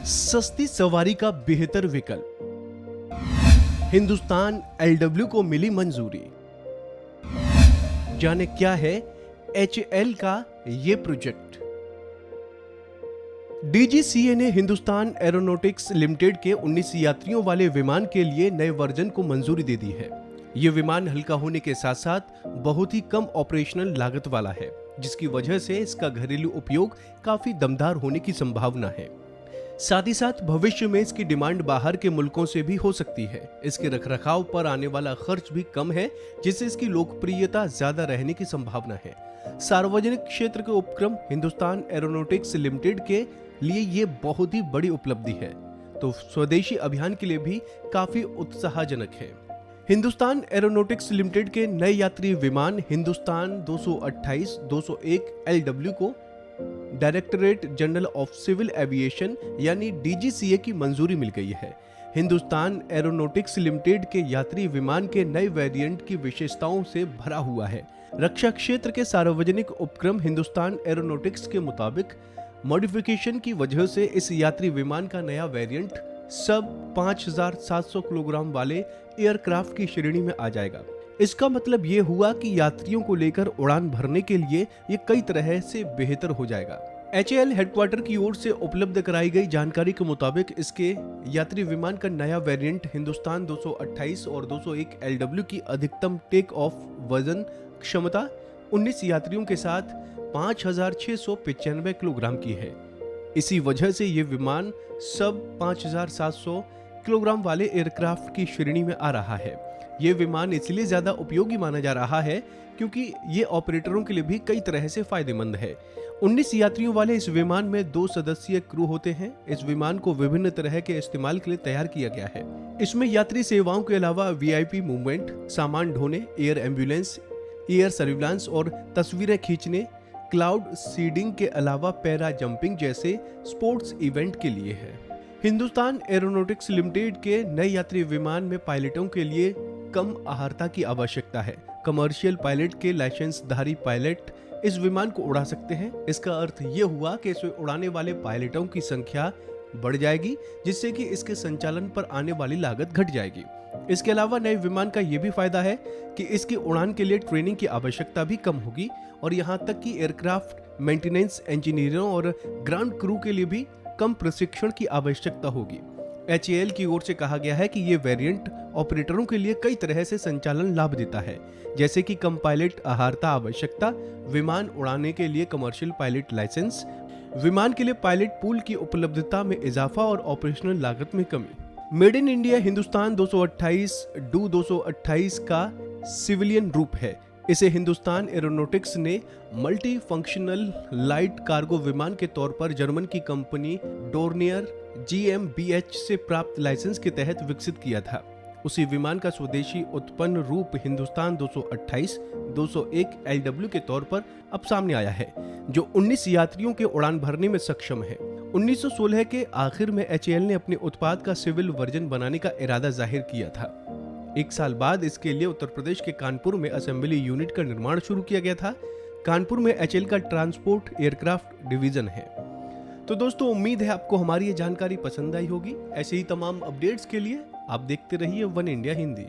सस्ती सवारी का बेहतर विकल्प। हिंदुस्तान LW को मिली मंजूरी। जाने क्या है HAL का ये प्रोजेक्ट। DGCA ने हिंदुस्तान एरोनॉटिक्स लिमिटेड के 19 यात्रियों वाले विमान के लिए नए वर्जन को मंजूरी दे दी है। ये विमान हल्का होने के साथ साथ बहुत ही कम ऑपरेशनल लागत वाला है, जिसकी वजह से इसका घरेलू उपयोग काफी दमदार होने की संभावना है। साथ ही साथ भविष्य में इसकी डिमांड बाहर के मुल्कों से भी हो सकती है। इसके रखरखाव पर आने वाला खर्च भी कम है, जिससे इसकी लोकप्रियता ज्यादा रहने की संभावना है। सार्वजनिक क्षेत्र के उपक्रम हिंदुस्तान एरोनॉटिक्स लिमिटेड के लिए ये बहुत ही बड़ी उपलब्धि है, तो स्वदेशी अभियान के लिए भी काफी उत्साहजनक है। हिंदुस्तान एरोनॉटिक्स लिमिटेड के नए यात्री विमान हिंदुस्तान 228-201 LW को directorate general of civil aviation यानी DGCA की मंजूरी मिल गई है। हिंदुस्तान एरोनॉटिक्स लिमिटेड के यात्री विमान के नए वेरिएंट की विशेषताओं से भरा हुआ है। रक्षा क्षेत्र के सार्वजनिक उपक्रम हिंदुस्तान एरोनॉटिक्स के मुताबिक मॉडिफिकेशन की वजह से इस यात्री विमान का नया वेरिएंट सब 5700 किलोग्राम वाले एयरक्राफ्ट की श्रेणी में आ जाएगा। इसका मतलब ये हुआ कि यात्रियों को लेकर उड़ान भरने के लिए ये कई तरह से बेहतर हो जाएगा। HAL हेडक्वार्टर की ओर से उपलब्ध कराई गई जानकारी के मुताबिक इसके यात्री विमान का नया वेरिएंट हिंदुस्तान 228 और 201 LW की अधिकतम टेक ऑफ वजन क्षमता 19 यात्रियों के साथ 5695 किलोग्राम की है। इसी वजह से ये विमान सब 5700 किलोग्राम वाले एयरक्राफ्ट की श्रेणी में आ रहा है। ये विमान इसलिए ज्यादा उपयोगी माना जा रहा है क्योंकि ये ऑपरेटरों के लिए भी कई तरह से फायदेमंद है। 19 यात्रियों वाले इस विमान में 2 सदस्यीय क्रू होते हैं। इस विमान को विभिन्न तरह के इस्तेमाल के लिए तैयार किया गया है। इसमें यात्री सेवाओं के अलावा VIP मूवमेंट, सामान ढोने, एयर एम्बुलेंस, एयर सर्विलांस और तस्वीरें खींचने, क्लाउड सीडिंग के अलावा पैरा जंपिंग जैसे स्पोर्ट्स इवेंट के लिए है। हिंदुस्तान एरोनॉटिक्स लिमिटेड के नए यात्री विमान में पायलटों के लिए कम आहारता की आवश्यकता है। कमर्शियल पायलट के लाइसेंसधारी पायलट इस विमान को उड़ा सकते हैं। इसका अर्थ ये हुआ कि इसे उड़ाने वाले पायलटों की संख्या बढ़ जाएगी, जिससे कि इसके संचालन पर आने वाली लागत घट जाएगी। इसके अलावा नए विमान का ये भी फायदा है कि इसकी उड़ान के लिए ट्रेनिंग की आवश्यकता भी कम होगी और यहाँ तक कि एयरक्राफ्ट मेंटेनेंस इंजीनियरों और ग्राउंड क्रू के लिए भी कम प्रशिक्षण की आवश्यकता होगी। HAL की ओर से कहा गया है कि ये वेरिएंट ऑपरेटरों के लिए कई तरह से संचालन लाभ देता है, जैसे कि कम पायलट आहारता आवश्यकता, विमान उड़ाने के लिए कमर्शियल पायलट लाइसेंस, विमान के लिए पायलट पूल की उपलब्धता में इजाफा और ऑपरेशनल लागत में कमी। मेड इन इंडिया हिंदुस्तान 228 का सिविलियन रूप है। इसे हिंदुस्तान एरोनॉटिक्स ने मल्टी फंक्शनल लाइट कार्गो विमान के तौर पर जर्मन की कंपनी डोर्नियर GmbH से प्राप्त लाइसेंस के तहत विकसित किया था। उसी विमान का स्वदेशी उत्पन्न रूप हिंदुस्तान 228-201 LW के तौर पर अब सामने आया है, जो 19 यात्रियों के उड़ान भरने में सक्षम है। 1916 के आखिर में HAL ने अपने उत्पाद का सिविल वर्जन बनाने का इरादा जाहिर किया था। 1 साल बाद इसके लिए उत्तर प्रदेश के कानपुर में असेंबली यूनिट का निर्माण शुरू किया गया था। कानपुर में HAL का ट्रांसपोर्ट एयरक्राफ्ट डिवीजन है। तो दोस्तों, उम्मीद है आपको हमारी ये जानकारी पसंद आई होगी। ऐसे ही तमाम अपडेट्स के लिए आप देखते रहिए वन इंडिया हिंदी।